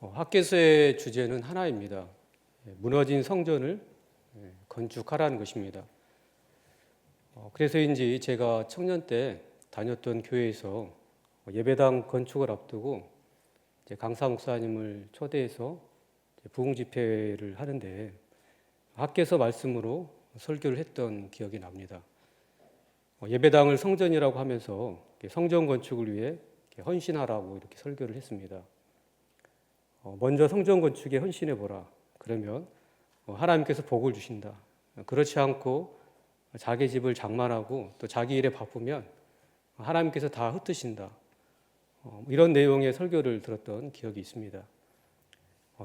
학개서의 주제는 하나입니다. 무너진 성전을 건축하라는 것입니다. 그래서인지 제가 청년 때 다녔던 교회에서 예배당 건축을 앞두고 강사 목사님을 초대해서 부흥 집회를 하는데 학개서 말씀으로 설교를 했던 기억이 납니다. 예배당을 성전이라고 하면서 성전 건축을 위해 헌신하라고 이렇게 설교를 했습니다. 먼저 성전 건축에 헌신해 보라. 그러면 하나님께서 복을 주신다. 그렇지 않고 자기 집을 장만하고 또 자기 일에 바쁘면 하나님께서 다 흩으신다. 이런 내용의 설교를 들었던 기억이 있습니다.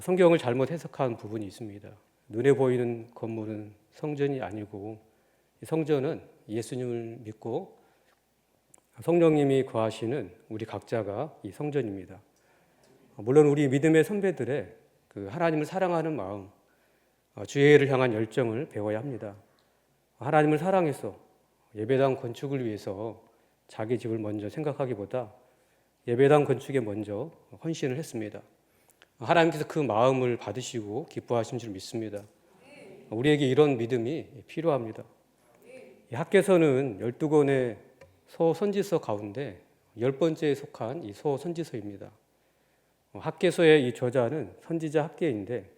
성경을 잘못 해석한 부분이 있습니다. 눈에 보이는 건물은 성전이 아니고 성전은 예수님을 믿고 성령님이 거하시는 우리 각자가 이 성전입니다. 물론 우리 믿음의 선배들의 그 하나님을 사랑하는 마음, 주의 일을 향한 열정을 배워야 합니다. 하나님을 사랑해서 예배당 건축을 위해서 자기 집을 먼저 생각하기보다 예배당 건축에 먼저 헌신을 했습니다. 하나님께서 그 마음을 받으시고 기뻐하신 줄 믿습니다. 우리에게 이런 믿음이 필요합니다. 학개서는 12권의 소선지서 가운데 10번째에 속한 이 소선지서입니다. 학개서의 이 저자는 선지자 학개인데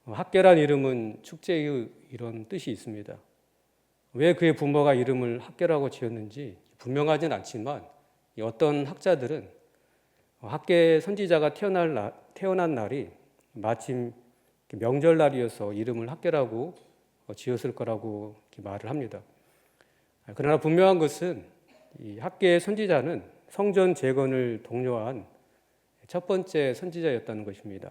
학개란 이름은 축제의 이런 뜻이 있습니다. 왜 그의 부모가 이름을 학개라고 지었는지 분명하진 않지만 어떤 학자들은 학개 선지자가 태어난 날이 마침 명절날이어서 이름을 학개라고 지었을 거라고 말을 합니다. 그러나 분명한 것은 이 학개의 선지자는 성전 재건을 독려한 첫 번째 선지자였다는 것입니다.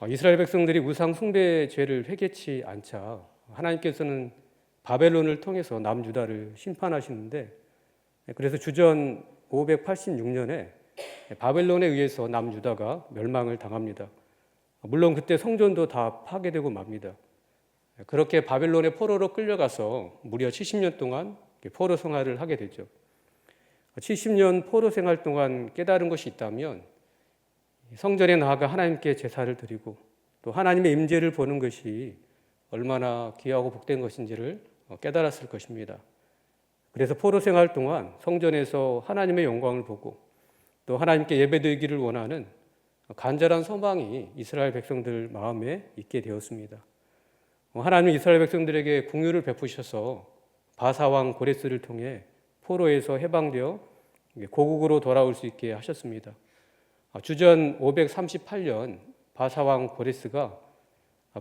이스라엘 백성들이 우상 숭배 죄를 회개치 않자 하나님께서는 바벨론을 통해서 남유다를 심판하시는데 그래서 주전 586년에 바벨론에 의해서 남유다가 멸망을 당합니다. 물론 그때 성전도 다 파괴되고 맙니다. 그렇게 바벨론의 포로로 끌려가서 무려 70년 동안 포로 생활을 하게 되죠. 70년 포로 생활 동안 깨달은 것이 있다면 성전에 나아가 하나님께 제사를 드리고 또 하나님의 임재를 보는 것이 얼마나 귀하고 복된 것인지를 깨달았을 것입니다. 그래서 포로 생활 동안 성전에서 하나님의 영광을 보고 또 하나님께 예배드리기를 원하는 간절한 소망이 이스라엘 백성들 마음에 있게 되었습니다. 하나님은 이스라엘 백성들에게 긍휼을 베푸셔서 바사왕 고레스를 통해 포로에서 해방되어 고국으로 돌아올 수 있게 하셨습니다. 주전 538년 바사왕 고레스가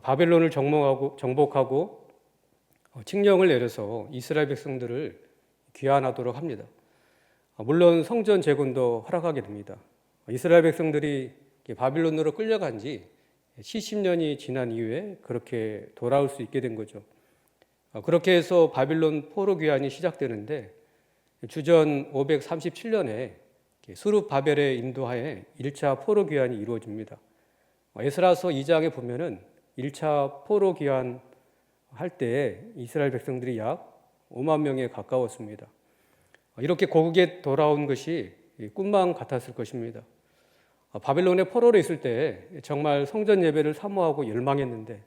바벨론을 정복하고 칙령을 내려서 이스라엘 백성들을 귀환하도록 합니다. 물론 성전 재건도 허락하게 됩니다. 이스라엘 백성들이 바빌론으로 끌려간 지 70년이 지난 이후에 그렇게 돌아올 수 있게 된 거죠. 그렇게 해서 바빌론 포로 귀환이 시작되는데 주전 537년에 수룹바벨의 인도하에 1차 포로 귀환이 이루어집니다. 에스라서 2장에 보면은 1차 포로 귀환 할 때 이스라엘 백성들이 약 5만 명에 가까웠습니다. 이렇게 고국에 돌아온 것이 꿈만 같았을 것입니다. 바벨론의 포로로 있을 때 정말 성전 예배를 사모하고 열망했는데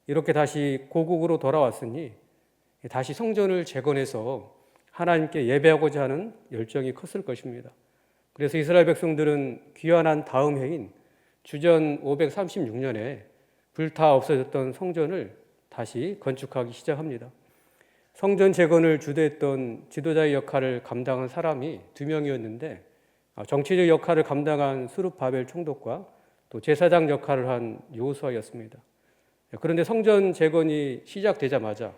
이렇게 다시 고국으로 돌아왔으니 다시 성전을 재건해서 하나님께 예배하고자 하는 열정이 컸을 것입니다. 그래서 이스라엘 백성들은 귀환한 다음 해인 주전 536년에 불타 없어졌던 성전을 다시 건축하기 시작합니다. 성전 재건을 주도했던 지도자의 역할을 감당한 사람이 2명이었는데 정치적 역할을 감당한 수룹바벨 총독과 또 제사장 역할을 한 여호수아였습니다. 그런데 성전 재건이 시작되자마자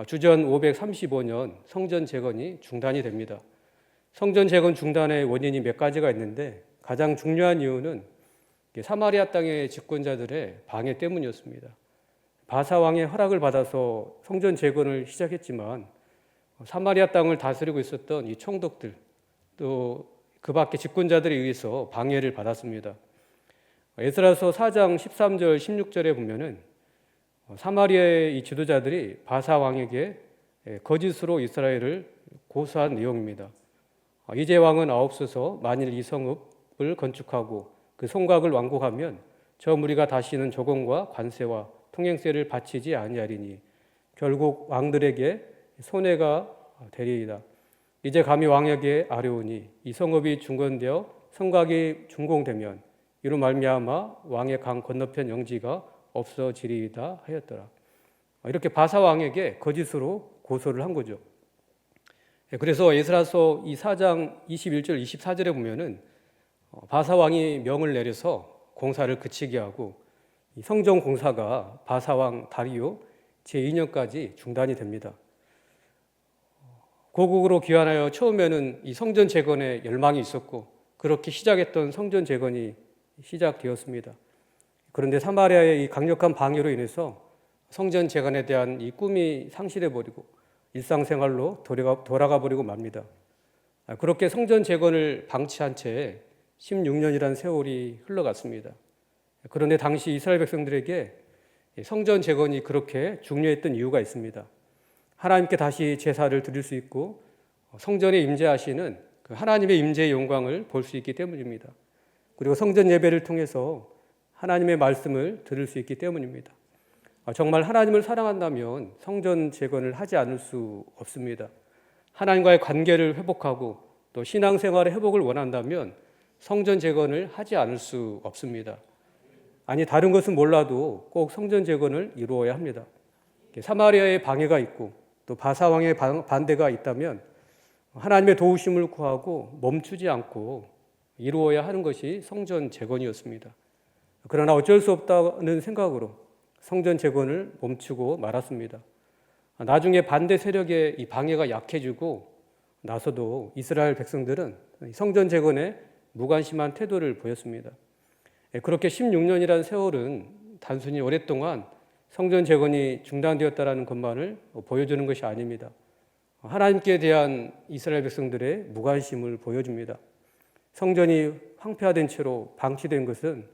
주전 535년 성전 재건이 중단이 됩니다. 성전 재건 중단의 원인이 몇 가지가 있는데 가장 중요한 이유는 사마리아 땅의 집권자들의 방해 때문이었습니다. 바사 왕의 허락을 받아서 성전 재건을 시작했지만 사마리아 땅을 다스리고 있었던 이 총독들 또 그 밖에 집권자들에 의해서 방해를 받았습니다. 에스라서 4장 13절 16절에 보면은 사마리아의 이 지도자들이 바사 왕에게 거짓으로 이스라엘을 고소한 내용입니다. 이제 왕은 아옵소서 만일 이 성읍을 건축하고 그 성곽을 완공하면 저 무리가 다시는 조공과 관세와 통행세를 바치지 아니하리니 결국 왕들에게 손해가 되리이다. 이제 감히 왕에게 아뢰오니 이 성읍이 중건되어 성곽이 준공되면 이로 말미암아 왕의 강 건너편 영지가 없어지리이다 하였더라. 이렇게 바사 왕에게 거짓으로 고소를 한 거죠. 그래서 에스라서 이 4장 21절 24절에 보면은 바사 왕이 명을 내려서 공사를 그치게 하고 이 성전 공사가 바사 왕 다리오 제2년까지 중단이 됩니다. 고국으로 귀환하여 처음에는 이 성전 재건에 열망이 있었고 그렇게 시작했던 성전 재건이 시작되었습니다. 그런데 사마리아의 이 강력한 방해로 인해서 성전 재건에 대한 이 꿈이 상실해 버리고 일상생활로 돌아가 버리고 맙니다. 그렇게 성전 재건을 방치한 채 16년이라는 세월이 흘러갔습니다. 그런데 당시 이스라엘 백성들에게 성전 재건이 그렇게 중요했던 이유가 있습니다. 하나님께 다시 제사를 드릴 수 있고 성전에 임재하시는 그 하나님의 임재의 영광을 볼 수 있기 때문입니다. 그리고 성전 예배를 통해서 하나님의 말씀을 들을 수 있기 때문입니다. 정말 하나님을 사랑한다면 성전 재건을 하지 않을 수 없습니다. 하나님과의 관계를 회복하고 또 신앙생활의 회복을 원한다면 성전 재건을 하지 않을 수 없습니다. 아니 다른 것은 몰라도 꼭 성전 재건을 이루어야 합니다. 사마리아의 방해가 있고 또 바사 왕의 반대가 있다면 하나님의 도우심을 구하고 멈추지 않고 이루어야 하는 것이 성전 재건이었습니다. 그러나 어쩔 수 없다는 생각으로 성전 재건을 멈추고 말았습니다. 나중에 반대 세력의 이 방해가 약해지고 나서도 이스라엘 백성들은 성전 재건에 무관심한 태도를 보였습니다. 그렇게 16년이라는 세월은 단순히 오랫동안 성전 재건이 중단되었다는 것만을 보여주는 것이 아닙니다. 하나님께 대한 이스라엘 백성들의 무관심을 보여줍니다. 성전이 황폐화된 채로 방치된 것은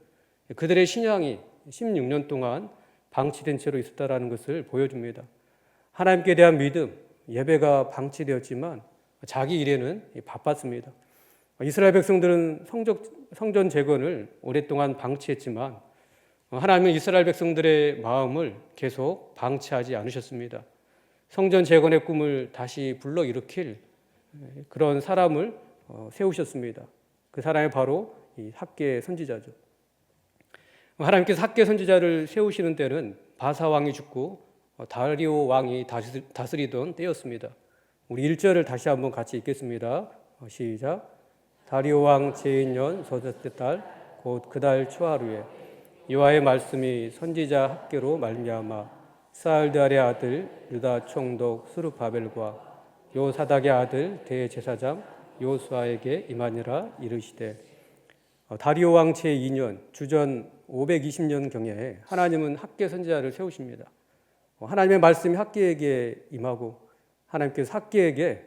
그들의 신앙이 16년 동안 방치된 채로 있었다는 것을 보여줍니다. 하나님께 대한 믿음, 예배가 방치되었지만 자기 일에는 바빴습니다. 이스라엘 백성들은 성전 재건을 오랫동안 방치했지만 하나님은 이스라엘 백성들의 마음을 계속 방치하지 않으셨습니다. 성전 재건의 꿈을 다시 불러일으킬 그런 사람을 세우셨습니다. 그 사람이 바로 이 학개 선지자죠. 하나님께서 학개 선지자를 세우시는 때는 바사 왕이 죽고 다리오 왕이 다스리던 때였습니다. 우리 1절을 다시 한번 같이 읽겠습니다. 시작. 다리오 왕 제2년 서첫째 달 곧 그 달 초하루에 여호와의 말씀이 선지자 학개로 말미암아 스알드알의 아들 유다 총독 스룹바벨과 요사닥의 아들 대제사장 요수아에게 임하니라 이르시되 다리오 왕 제2년 주전 520년경에 하나님은 학개 선지자를 세우십니다. 하나님의 말씀이 학개에게 임하고 하나님께서 학개에게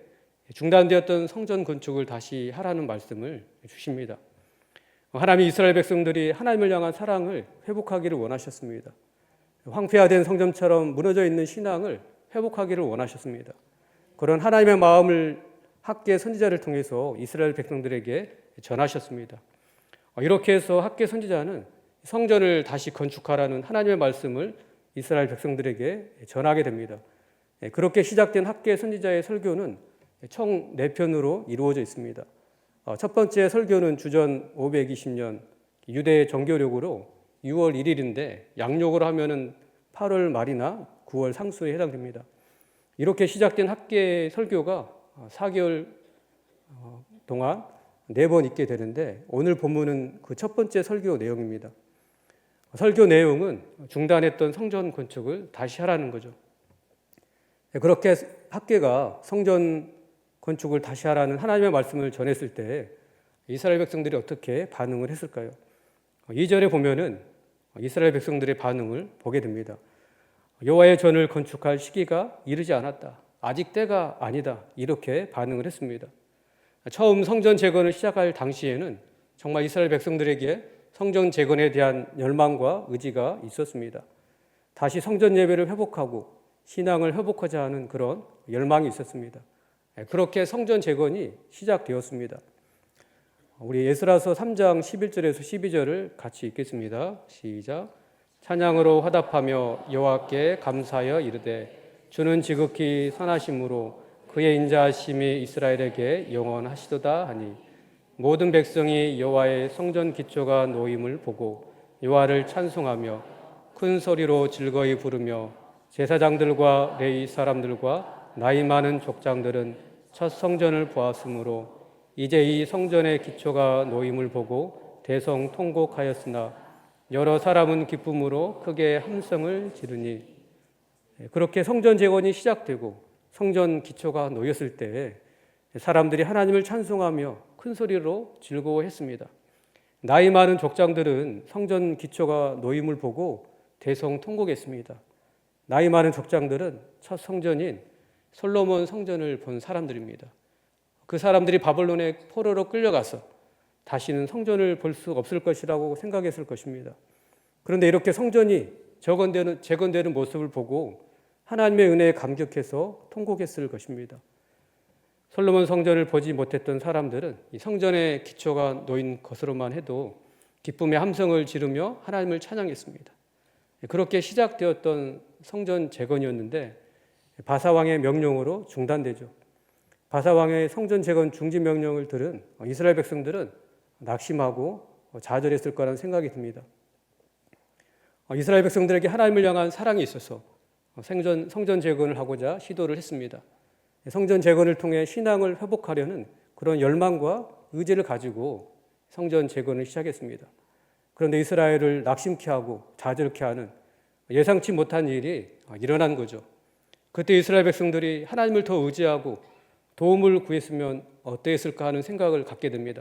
중단되었던 성전 건축을 다시 하라는 말씀을 주십니다. 하나님이 이스라엘 백성들이 하나님을 향한 사랑을 회복하기를 원하셨습니다. 황폐화된 성전처럼 무너져 있는 신앙을 회복하기를 원하셨습니다. 그런 하나님의 마음을 학개 선지자를 통해서 이스라엘 백성들에게 전하셨습니다. 이렇게 해서 학개 선지자는 성전을 다시 건축하라는 하나님의 말씀을 이스라엘 백성들에게 전하게 됩니다. 그렇게 시작된 학개 선지자의 설교는 총 4편으로 이루어져 있습니다. 첫 번째 설교는 주전 520년 유대 정교력으로 6월 1일인데 양력으로 하면은 8월 말이나 9월 상수에 해당됩니다. 이렇게 시작된 학개 설교가 4개월 동안 4번 있게 되는데 오늘 본문은 그 첫 번째 설교 내용입니다. 설교 내용은 중단했던 성전 건축을 다시 하라는 거죠. 그렇게 학개가 성전 건축을 다시 하라는 하나님의 말씀을 전했을 때 이스라엘 백성들이 어떻게 반응을 했을까요? 2절에 보면은 이스라엘 백성들의 반응을 보게 됩니다. 여호와의 전을 건축할 시기가 이르지 않았다. 아직 때가 아니다. 이렇게 반응을 했습니다. 처음 성전 재건을 시작할 당시에는 정말 이스라엘 백성들에게 성전 재건에 대한 열망과 의지가 있었습니다. 다시 성전 예배를 회복하고 신앙을 회복하자 하는 그런 열망이 있었습니다. 그렇게 성전 재건이 시작되었습니다. 우리 에스라서 3장 11절에서 12절을 같이 읽겠습니다. 시작. 찬양으로 화답하며 여호와께 감사하여 이르되 주는 지극히 선하심으로 그의 인자하심이 이스라엘에게 영원하시도다 하니 모든 백성이 여호와의 성전 기초가 놓임을 보고 여호와를 찬송하며 큰 소리로 즐거이 부르며 제사장들과 레위 사람들과 나이 많은 족장들은 첫 성전을 보았으므로 이제 이 성전의 기초가 놓임을 보고 대성통곡하였으나 여러 사람은 기쁨으로 크게 함성을 지르니. 그렇게 성전 재건이 시작되고 성전 기초가 놓였을 때 사람들이 하나님을 찬송하며 큰 소리로 즐거워했습니다. 나이 많은 족장들은 성전 기초가 놓임을 보고 대성통곡했습니다. 나이 많은 족장들은 첫 성전인 솔로몬 성전을 본 사람들입니다. 그 사람들이 바벨론의 포로로 끌려가서 다시는 성전을 볼 수 없을 것이라고 생각했을 것입니다. 그런데 이렇게 성전이 재건되는 모습을 보고 하나님의 은혜에 감격해서 통곡했을 것입니다. 솔로몬 성전을 보지 못했던 사람들은 이 성전의 기초가 놓인 것으로만 해도 기쁨의 함성을 지르며 하나님을 찬양했습니다. 그렇게 시작되었던 성전 재건이었는데 바사왕의 명령으로 중단되죠. 바사왕의 성전 재건 중지 명령을 들은 이스라엘 백성들은 낙심하고 좌절했을 거라는 생각이 듭니다. 이스라엘 백성들에게 하나님을 향한 사랑이 있어서 성전 재건을 하고자 시도를 했습니다. 성전 재건을 통해 신앙을 회복하려는 그런 열망과 의지를 가지고 성전 재건을 시작했습니다. 그런데 이스라엘을 낙심케 하고 좌절케 하는 예상치 못한 일이 일어난 거죠. 그때 이스라엘 백성들이 하나님을 더 의지하고 도움을 구했으면 어땠을까 하는 생각을 갖게 됩니다.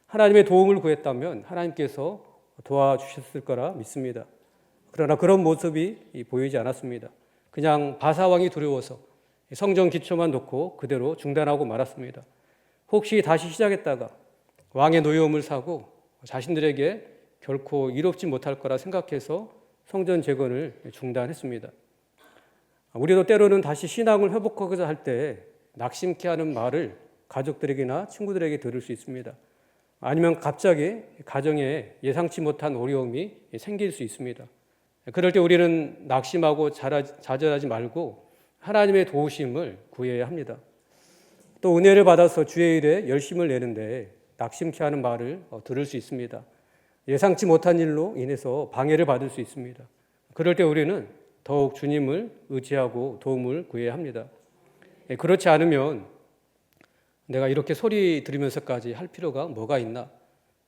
하나님의 도움을 구했다면 하나님께서 도와주셨을 거라 믿습니다. 그러나 그런 모습이 보이지 않았습니다. 그냥 바사왕이 두려워서 성전 기초만 놓고 그대로 중단하고 말았습니다. 혹시 다시 시작했다가 왕의 노여움을 사고 자신들에게 결코 이롭지 못할 거라 생각해서 성전 재건을 중단했습니다. 우리도 때로는 다시 신앙을 회복하고자 할 때 낙심케 하는 말을 가족들에게나 친구들에게 들을 수 있습니다. 아니면 갑자기 가정에 예상치 못한 어려움이 생길 수 있습니다. 그럴 때 우리는 낙심하고 좌절하지 말고 하나님의 도우심을 구해야 합니다. 또 은혜를 받아서 주의 일에 열심을 내는데 낙심케 하는 말을 들을 수 있습니다. 예상치 못한 일로 인해서 방해를 받을 수 있습니다. 그럴 때 우리는 더욱 주님을 의지하고 도움을 구해야 합니다. 그렇지 않으면 내가 이렇게 소리 들으면서까지 할 필요가 뭐가 있나?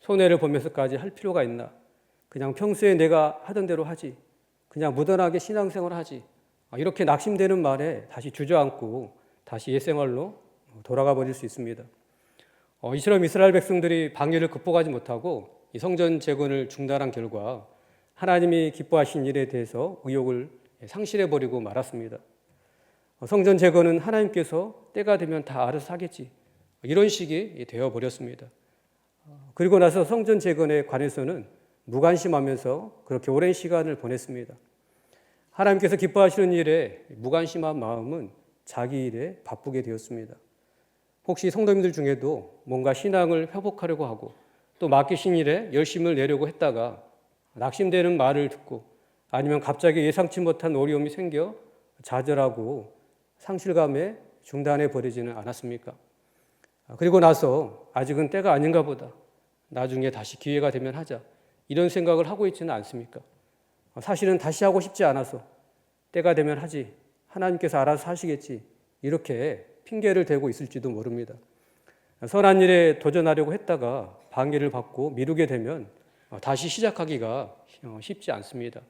손해를 보면서까지 할 필요가 있나? 그냥 평소에 내가 하던 대로 하지. 그냥 무던하게 신앙생활을 하지. 이렇게 낙심되는 말에 다시 주저앉고 다시 옛생활로 돌아가 버릴 수 있습니다. 이처럼 이스라엘 백성들이 방해를 극복하지 못하고 이 성전 재건을 중단한 결과 하나님이 기뻐하신 일에 대해서 의욕을 상실해버리고 말았습니다. 성전 재건은 하나님께서 때가 되면 다 알아서 하겠지. 이런 식이 되어버렸습니다. 그리고 나서 성전 재건에 관해서는 무관심하면서 그렇게 오랜 시간을 보냈습니다. 하나님께서 기뻐하시는 일에 무관심한 마음은 자기 일에 바쁘게 되었습니다. 혹시 성도님들 중에도 뭔가 신앙을 회복하려고 하고 또 맡기신 일에 열심을 내려고 했다가 낙심되는 말을 듣고 아니면 갑자기 예상치 못한 어려움이 생겨 좌절하고 상실감에 중단해 버리지는 않았습니까? 그리고 나서 아직은 때가 아닌가 보다. 나중에 다시 기회가 되면 하자. 이런 생각을 하고 있지는 않습니까? 사실은 다시 하고 싶지 않아서 때가 되면 하지. 하나님께서 알아서 하시겠지. 이렇게 핑계를 대고 있을지도 모릅니다. 선한 일에 도전하려고 했다가 방해를 받고 미루게 되면 다시 시작하기가 쉽지 않습니다.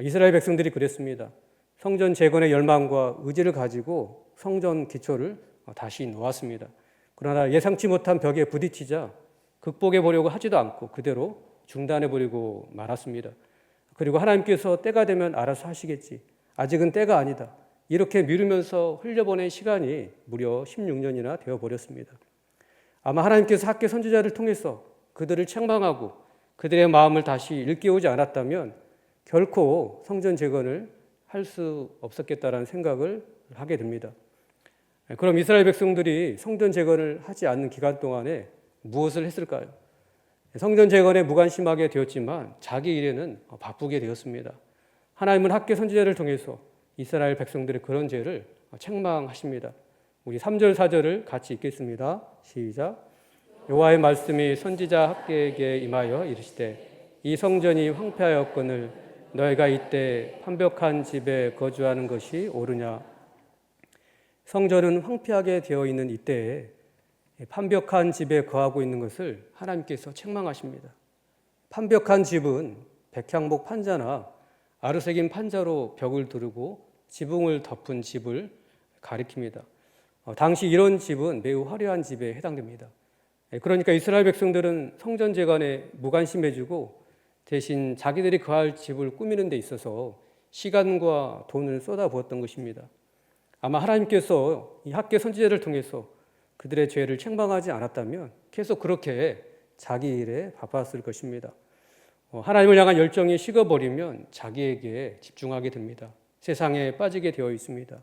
이스라엘 백성들이 그랬습니다. 성전 재건의 열망과 의지를 가지고 성전 기초를 다시 놓았습니다. 그러나 예상치 못한 벽에 부딪히자 극복해 보려고 하지도 않고 그대로 중단해 버리고 말았습니다. 그리고 하나님께서 때가 되면 알아서 하시겠지. 아직은 때가 아니다. 이렇게 미루면서 흘려보낸 시간이 무려 16년이나 되어버렸습니다. 아마 하나님께서 학계 선지자를 통해서 그들을 책망하고 그들의 마음을 다시 일깨우지 않았다면 결코 성전 재건을 할 수 없었겠다라는 생각을 하게 됩니다. 그럼 이스라엘 백성들이 성전 재건을 하지 않는 기간 동안에 무엇을 했을까요? 성전 재건에 무관심하게 되었지만 자기 일에는 바쁘게 되었습니다. 하나님은 학개 선지자를 통해서 이스라엘 백성들의 그런 죄를 책망하십니다. 우리 3절 4절을 같이 읽겠습니다. 시작. 여호와의 말씀이 선지자 학개에게 임하여 이르시되 이 성전이 황폐하였거늘 너희가 이때 판벽한 집에 거주하는 것이 옳으냐. 성전은 황폐하게 되어 있는 이때에 판벽한 집에 거하고 있는 것을 하나님께서 책망하십니다. 판벽한 집은 백향목 판자나 아르세긴 판자로 벽을 두르고 지붕을 덮은 집을 가리킵니다. 당시 이런 집은 매우 화려한 집에 해당됩니다. 그러니까 이스라엘 백성들은 성전 재건에 무관심해지고 대신 자기들이 거할 집을 꾸미는 데 있어서 시간과 돈을 쏟아부었던 것입니다. 아마 하나님께서 이 학개 선지자를 통해서 그들의 죄를 책망하지 않았다면 계속 그렇게 자기 일에 바빴을 것입니다. 하나님을 향한 열정이 식어버리면 자기에게 집중하게 됩니다. 세상에 빠지게 되어 있습니다.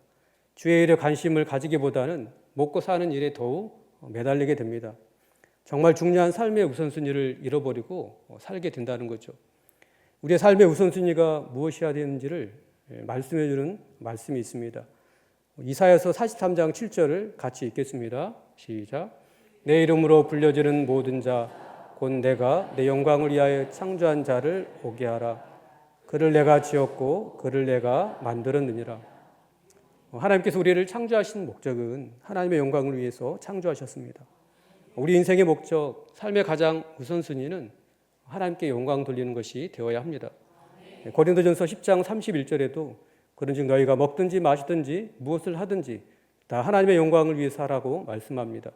주의 일에 관심을 가지기보다는 먹고 사는 일에 더욱 매달리게 됩니다. 정말 중요한 삶의 우선순위를 잃어버리고 살게 된다는 거죠. 우리의 삶의 우선순위가 무엇이어야 되는지를 말씀해 주는 말씀이 있습니다. 이사야서 43장 7절을 같이 읽겠습니다. 시작. 내 이름으로 불려지는 모든 자 곧 내가 내 영광을 위하여 창조한 자를 오게 하라. 그를 내가 지었고 그를 내가 만들었느니라. 하나님께서 우리를 창조하신 목적은 하나님의 영광을 위해서 창조하셨습니다. 우리 인생의 목적, 삶의 가장 우선순위는 하나님께 영광 돌리는 것이 되어야 합니다. 고린도전서 10장 31절에도 그런즉 너희가 먹든지 마시든지 무엇을 하든지 다 하나님의 영광을 위해서 하라고 말씀합니다.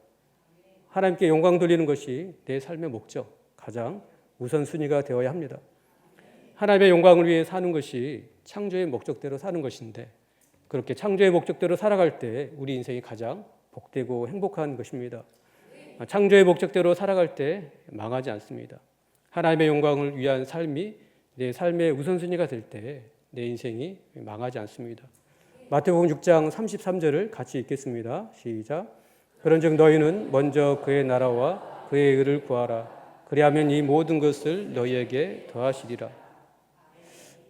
하나님께 영광 돌리는 것이 내 삶의 목적, 가장 우선순위가 되어야 합니다. 하나님의 영광을 위해 사는 것이 창조의 목적대로 사는 것인데 그렇게 창조의 목적대로 살아갈 때 우리 인생이 가장 복되고 행복한 것입니다. 창조의 목적대로 살아갈 때 망하지 않습니다. 하나님의 영광을 위한 삶이 내 삶의 우선순위가 될 때 내 인생이 망하지 않습니다. 마태복음 6장 33절을 같이 읽겠습니다. 시작. 그런즉 너희는 먼저 그의 나라와 그의 의를 구하라. 그리하면 이 모든 것을 너희에게 더하시리라.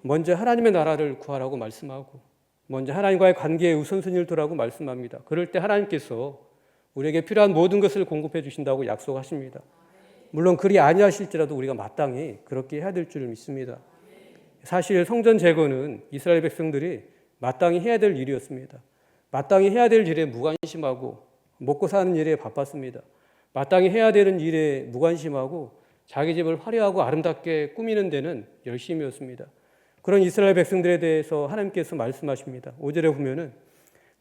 먼저 하나님의 나라를 구하라고 말씀하고 먼저 하나님과의 관계의 우선순위를 두라고 말씀합니다. 그럴 때 하나님께서 우리에게 필요한 모든 것을 공급해 주신다고 약속하십니다. 물론 그리 아니하실지라도 우리가 마땅히 그렇게 해야 될 줄 믿습니다. 사실 성전 재건은 이스라엘 백성들이 마땅히 해야 될 일이었습니다. 마땅히 해야 될 일에 무관심하고 먹고 사는 일에 바빴습니다. 마땅히 해야 되는 일에 무관심하고 자기 집을 화려하고 아름답게 꾸미는 데는 열심이었습니다. 그런 이스라엘 백성들에 대해서 하나님께서 말씀하십니다. 5절에 보면은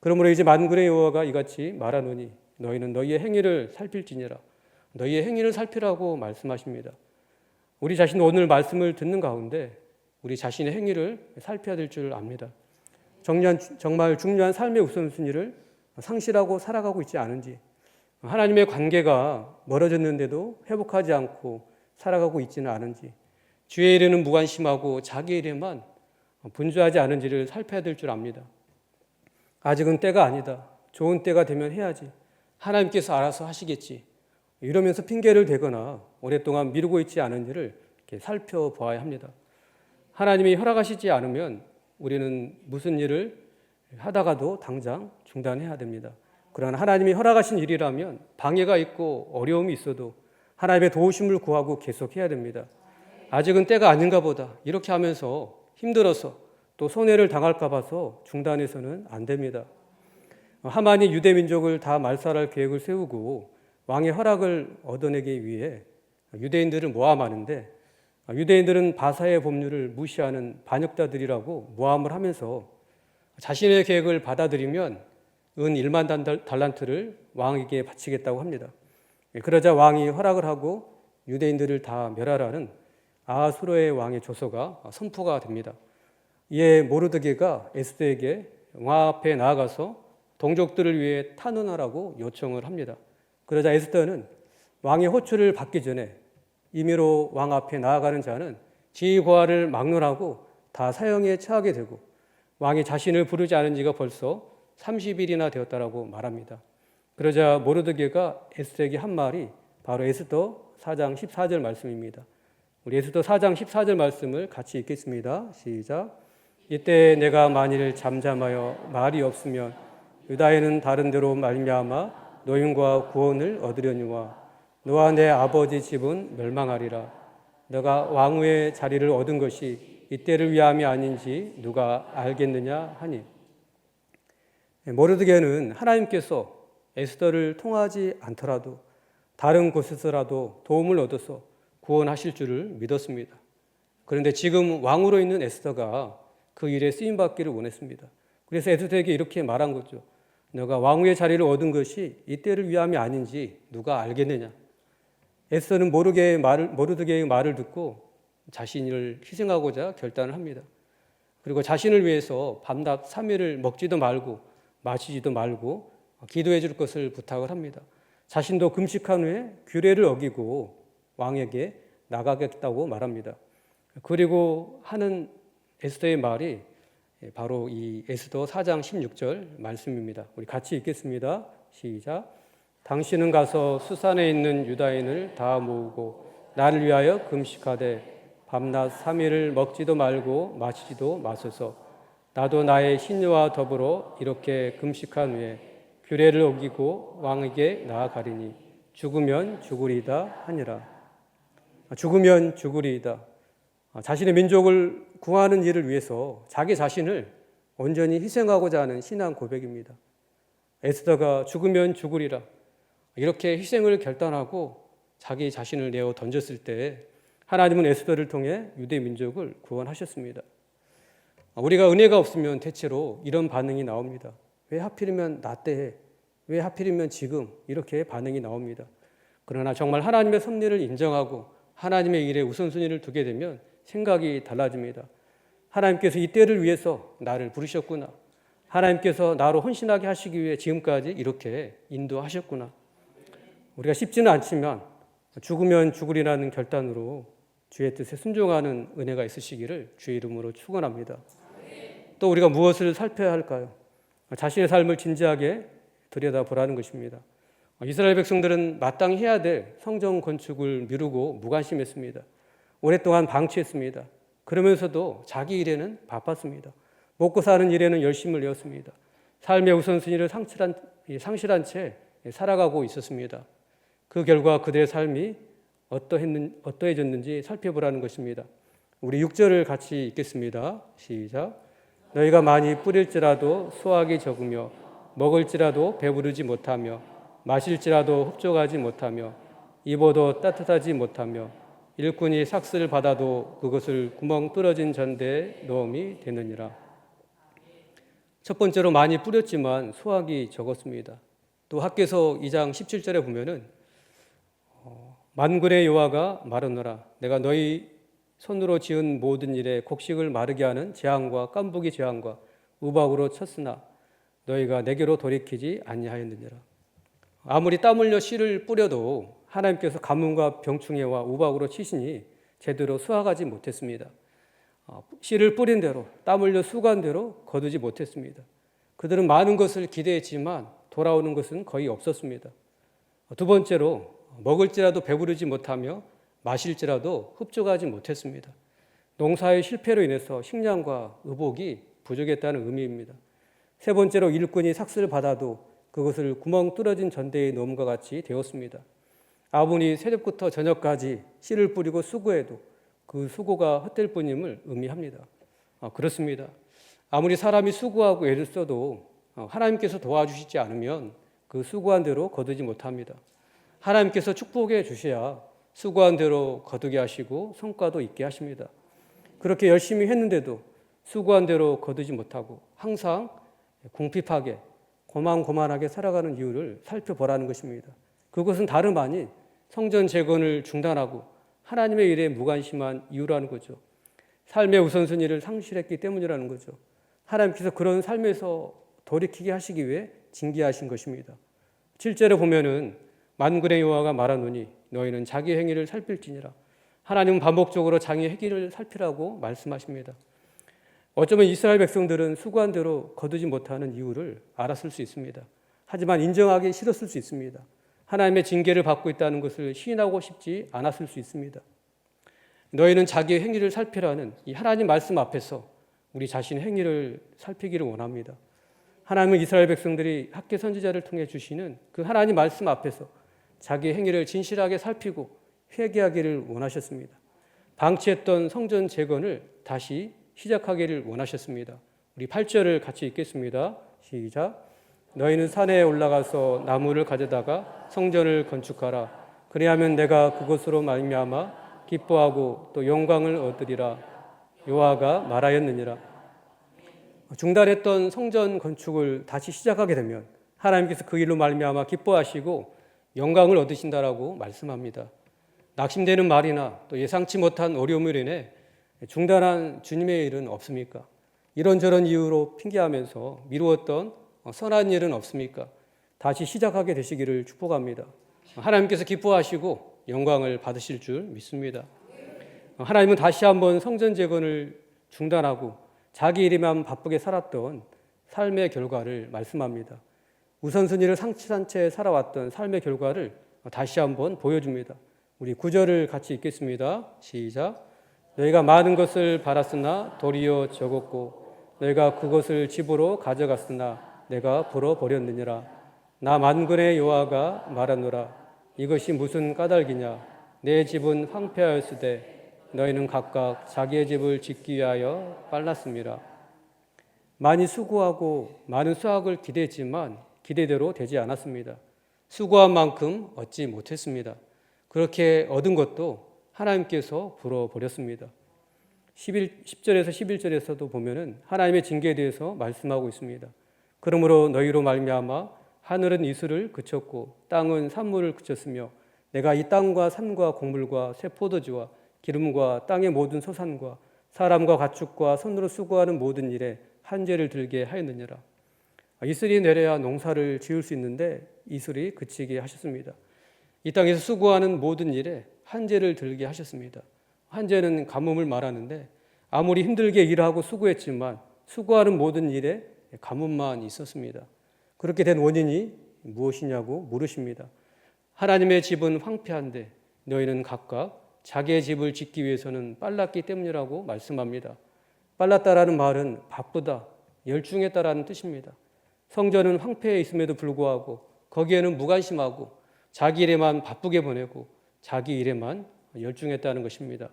그러므로 이제 만군의 여호와가 이같이 말하노니 너희는 너희의 행위를 살필지니라. 너희의 행위를 살피라고 말씀하십니다. 우리 자신 오늘 말씀을 듣는 가운데 우리 자신의 행위를 살펴야 될 줄 압니다. 정말 중요한 삶의 우선순위를 상실하고 살아가고 있지 않은지, 하나님의 관계가 멀어졌는데도 회복하지 않고 살아가고 있지는 않은지, 주의 일에는 무관심하고 자기 일에만 분주하지 않은지를 살펴야 될 줄 압니다. 아직은 때가 아니다. 좋은 때가 되면 해야지. 하나님께서 알아서 하시겠지. 이러면서 핑계를 대거나 오랫동안 미루고 있지 않은지를 이렇게 살펴보아야 합니다. 하나님이 허락하시지 않으면 우리는 무슨 일을 하다가도 당장 중단해야 됩니다. 그러나 하나님이 허락하신 일이라면 방해가 있고 어려움이 있어도 하나님의 도우심을 구하고 계속해야 됩니다. 아직은 때가 아닌가 보다 이렇게 하면서 힘들어서 또 손해를 당할까 봐서 중단해서는 안 됩니다. 하만이 유대 민족을 다 말살할 계획을 세우고 왕의 허락을 얻어내기 위해 유대인들을 모함하는데 유대인들은 바사의 법률을 무시하는 반역자들이라고 모함을 하면서 자신의 계획을 받아들이면 은 1만 달란트를 왕에게 바치겠다고 합니다. 그러자 왕이 허락을 하고 유대인들을 다 멸하라는 아하수르의 왕의 조서가 선포가 됩니다. 이에 모르드게가 에스더에게 왕 앞에 나아가서 동족들을 위해 탄원하라고 요청을 합니다. 그러자 에스더는 왕의 호출을 받기 전에 임의로 왕 앞에 나아가는 자는 지휘고하를 막론하고 다 사형에 처하게 되고 왕이 자신을 부르지 않은 지가 벌써 30일이나 되었다라고 말합니다. 그러자 모르드게가 에스더에게 한 말이 바로 에스더 4장 14절 말씀입니다. 우리 에스더 4장 14절 말씀을 같이 읽겠습니다. 시작. 이때 내가 만일 잠잠하여 말이 없으면 유다인은 다른 데로 말미암아 노임과 구원을 얻으려니와 너와 내 아버지 집은 멸망하리라. 너가 왕후의 자리를 얻은 것이 이때를 위함이 아닌지 누가 알겠느냐 하니. 모르드게는 하나님께서 에스더를 통하지 않더라도 다른 곳에서라도 도움을 얻어서 구원하실 줄을 믿었습니다. 그런데 지금 왕으로 있는 에스더가 그 일에 쓰임받기를 원했습니다. 그래서 에스더에게 이렇게 말한 거죠. 너가 왕후의 자리를 얻은 것이 이때를 위함이 아닌지 누가 알겠느냐. 에스더는 모르드게의 말을 듣고 자신을 희생하고자 결단을 합니다. 그리고 자신을 위해서 밤낮 3일을 먹지도 말고 마시지도 말고 기도해 줄 것을 부탁을 합니다. 자신도 금식한 후에 규례를 어기고 왕에게 나가겠다고 말합니다. 그리고 하는 에스더의 말이 바로 이 에스더 4장 16절 말씀입니다. 우리 같이 읽겠습니다. 시작. 당신은 가서 수산에 있는 유다인을 다 모으고 나를 위하여 금식하되 밤낮 3일을 먹지도 말고 마시지도 마소서. 나도 나의 신녀와 더불어 이렇게 금식한 후에 규례를 어기고 왕에게 나아가리니 죽으면 죽으리이다 하니라. 죽으면 죽으리이다. 자신의 민족을 구하는 일을 위해서 자기 자신을 온전히 희생하고자 하는 신앙 고백입니다. 에스더가 죽으면 죽으리라 이렇게 희생을 결단하고 자기 자신을 내어 던졌을 때 하나님은 에스더를 통해 유대 민족을 구원하셨습니다. 우리가 은혜가 없으면 대체로 이런 반응이 나옵니다. 왜 하필이면 나 때, 왜 하필이면 지금 이렇게 반응이 나옵니다. 그러나 정말 하나님의 섭리를 인정하고 하나님의 일에 우선순위를 두게 되면 생각이 달라집니다. 하나님께서 이 때를 위해서 나를 부르셨구나. 하나님께서 나로 헌신하게 하시기 위해 지금까지 이렇게 인도하셨구나. 우리가 쉽지는 않지만 죽으면 죽으리라는 결단으로 주의 뜻에 순종하는 은혜가 있으시기를 주의 이름으로 축원합니다. 또 우리가 무엇을 살펴야 할까요? 자신의 삶을 진지하게 들여다보라는 것입니다. 이스라엘 백성들은 마땅히 해야 될 성전 건축을 미루고 무관심했습니다. 오랫동안 방치했습니다. 그러면서도 자기 일에는 바빴습니다. 먹고 사는 일에는 열심을 내었습니다. 삶의 우선순위를 상실한 채 살아가고 있었습니다. 그 결과 그들의 삶이 어떠해졌는지 살펴보라는 것입니다. 우리 6절을 같이 읽겠습니다. 시작. 너희가 많이 뿌릴지라도 수확이 적으며 먹을지라도 배부르지 못하며 마실지라도 흡족하지 못하며 입어도 따뜻하지 못하며 일꾼이 삭슬을 받아도 그것을 구멍 뚫어진 전대에 넣음이 되느니라. 첫 번째로 많이 뿌렸지만 수확이 적었습니다. 또 학개서 2장 17절에 보면은 만군의 여호와가 말하노라 내가 너희 손으로 지은 모든 일에 곡식을 마르게 하는 재앙과 깐부기 재앙과 우박으로 쳤으나 너희가 내게로 돌이키지 아니하였느니라. 아무리 땀 흘려 씨를 뿌려도 하나님께서 가뭄과 병충해와 우박으로 치시니 제대로 수확하지 못했습니다. 씨를 뿌린 대로 땀 흘려 수고한 대로 거두지 못했습니다. 그들은 많은 것을 기대했지만 돌아오는 것은 거의 없었습니다. 두 번째로 먹을지라도 배부르지 못하며 마실지라도 흡족하지 못했습니다. 농사의 실패로 인해서 식량과 의복이 부족했다는 의미입니다. 세 번째로 일꾼이 삭슬을 받아도 그것을 구멍 뚫어진 전대에 넣음과 같이 되었습니다. 아무리 새벽부터 저녁까지 씨를 뿌리고 수고해도 그 수고가 헛될 뿐임을 의미합니다. 그렇습니다. 아무리 사람이 수고하고 애를 써도 하나님께서 도와주시지 않으면 그 수고한 대로 거두지 못합니다. 하나님께서 축복해 주셔야 수고한 대로 거두게 하시고 성과도 있게 하십니다. 그렇게 열심히 했는데도 수고한 대로 거두지 못하고 항상 궁핍하게 고만고만하게 살아가는 이유를 살펴보라는 것입니다. 그것은 다름 아닌 성전 재건을 중단하고 하나님의 일에 무관심한 이유라는 거죠. 삶의 우선순위를 상실했기 때문이라는 거죠. 하나님께서 그런 삶에서 돌이키게 하시기 위해 징계하신 것입니다. 7절에 보면은 만군의 여호와가 말하노니 너희는 자기 행위를 살필지니라. 하나님은 반복적으로 자기 행위를 살피라고 말씀하십니다. 어쩌면 이스라엘 백성들은 수고한 대로 거두지 못하는 이유를 알았을 수 있습니다. 하지만 인정하기 싫었을 수 있습니다. 하나님의 징계를 받고 있다는 것을 시인하고 싶지 않았을 수 있습니다. 너희는 자기의 행위를 살피라는 이 하나님 말씀 앞에서 우리 자신의 행위를 살피기를 원합니다. 하나님은 이스라엘 백성들이 학개 선지자를 통해 주시는 그 하나님 말씀 앞에서 자기의 행위를 진실하게 살피고 회개하기를 원하셨습니다. 방치했던 성전 재건을 다시 시작하기를 원하셨습니다. 우리 8절을 같이 읽겠습니다. 시작. 너희는 산에 올라가서 나무를 가져다가 성전을 건축하라. 그리하면 내가 그것으로 말미암아 기뻐하고 또 영광을 얻으리라. 여호와가 말하였느니라. 중단했던 성전 건축을 다시 시작하게 되면 하나님께서 그 일로 말미암아 기뻐하시고 영광을 얻으신다라고 말씀합니다. 낙심되는 말이나 또 예상치 못한 어려움으로 인해 중단한 주님의 일은 없습니까? 이런저런 이유로 핑계하면서 미루었던 선한 일은 없습니까? 다시 시작하게 되시기를 축복합니다. 하나님께서 기뻐하시고 영광을 받으실 줄 믿습니다. 하나님은 다시 한번 성전 재건을 중단하고 자기 일에만 바쁘게 살았던 삶의 결과를 말씀합니다. 우선순위를 상치한 채 살아왔던 삶의 결과를 다시 한번 보여줍니다. 우리 9절을 같이 읽겠습니다. 시작. 너희가 많은 것을 바랐으나 도리어 적었고 너희가 그것을 집으로 가져갔으나 내가 불어버렸느니라. 나 만군의 여호와가 말하노라. 이것이 무슨 까닭이냐. 내 집은 황폐하였으되 너희는 각각 자기의 집을 짓기 위하여 빨랐습니다. 많이 수고하고 많은 수확을 기대했지만 기대대로 되지 않았습니다. 수고한 만큼 얻지 못했습니다. 그렇게 얻은 것도 하나님께서 불어버렸습니다. 10절에서 11절에서도 보면은 하나님의 징계에 대해서 말씀하고 있습니다. 그러므로 너희로 말미암아 하늘은 이슬을 그쳤고 땅은 산물을 그쳤으며 내가 이 땅과 산과 곡물과 새 포도주와 기름과 땅의 모든 소산과 사람과 가축과 손으로 수고하는 모든 일에 한죄를 들게 하였느니라. 이슬이 내려야 농사를 지을 수 있는데 이슬이 그치게 하셨습니다. 이 땅에서 수고하는 모든 일에 한죄를 들게 하셨습니다. 한죄는 가뭄을 말하는데 아무리 힘들게 일하고 수고했지만 수고하는 모든 일에 가뭄만 있었습니다. 그렇게 된 원인이 무엇이냐고 물으십니다. 하나님의 집은 황폐한데 너희는 각각 자기의 집을 짓기 위해서는 빨랐기 때문이라고 말씀합니다. 빨랐다라는 말은 바쁘다, 열중했다라는 뜻입니다. 성전은 황폐해 있음에도 불구하고 거기에는 무관심하고 자기 일에만 바쁘게 보내고 자기 일에만 열중했다는 것입니다.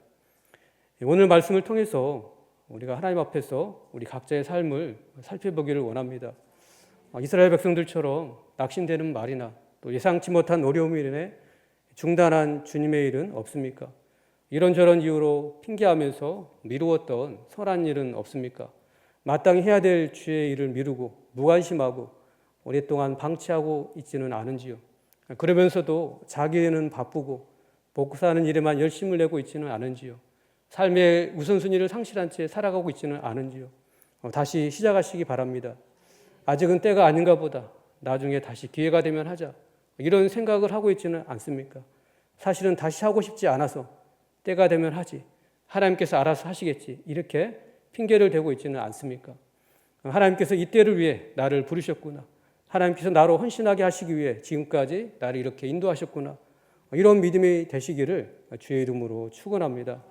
오늘 말씀을 통해서 우리가 하나님 앞에서 우리 각자의 삶을 살펴보기를 원합니다. 이스라엘 백성들처럼 낙심되는 말이나 또 예상치 못한 어려움으로 인해 중단한 주님의 일은 없습니까? 이런저런 이유로 핑계하면서 미루었던 선한 일은 없습니까? 마땅히 해야 될 주의 일을 미루고 무관심하고 오랫동안 방치하고 있지는 않은지요? 그러면서도 자기는 바쁘고 먹고 사는 일에만 열심을 내고 있지는 않은지요? 삶의 우선순위를 상실한 채 살아가고 있지는 않은지요? 다시 시작하시기 바랍니다. 아직은 때가 아닌가 보다. 나중에 다시 기회가 되면 하자. 이런 생각을 하고 있지는 않습니까? 사실은 다시 하고 싶지 않아서 때가 되면 하지. 하나님께서 알아서 하시겠지. 이렇게 핑계를 대고 있지는 않습니까? 하나님께서 이 때를 위해 나를 부르셨구나. 하나님께서 나로 헌신하게 하시기 위해 지금까지 나를 이렇게 인도하셨구나. 이런 믿음이 되시기를 주의 이름으로 축원합니다.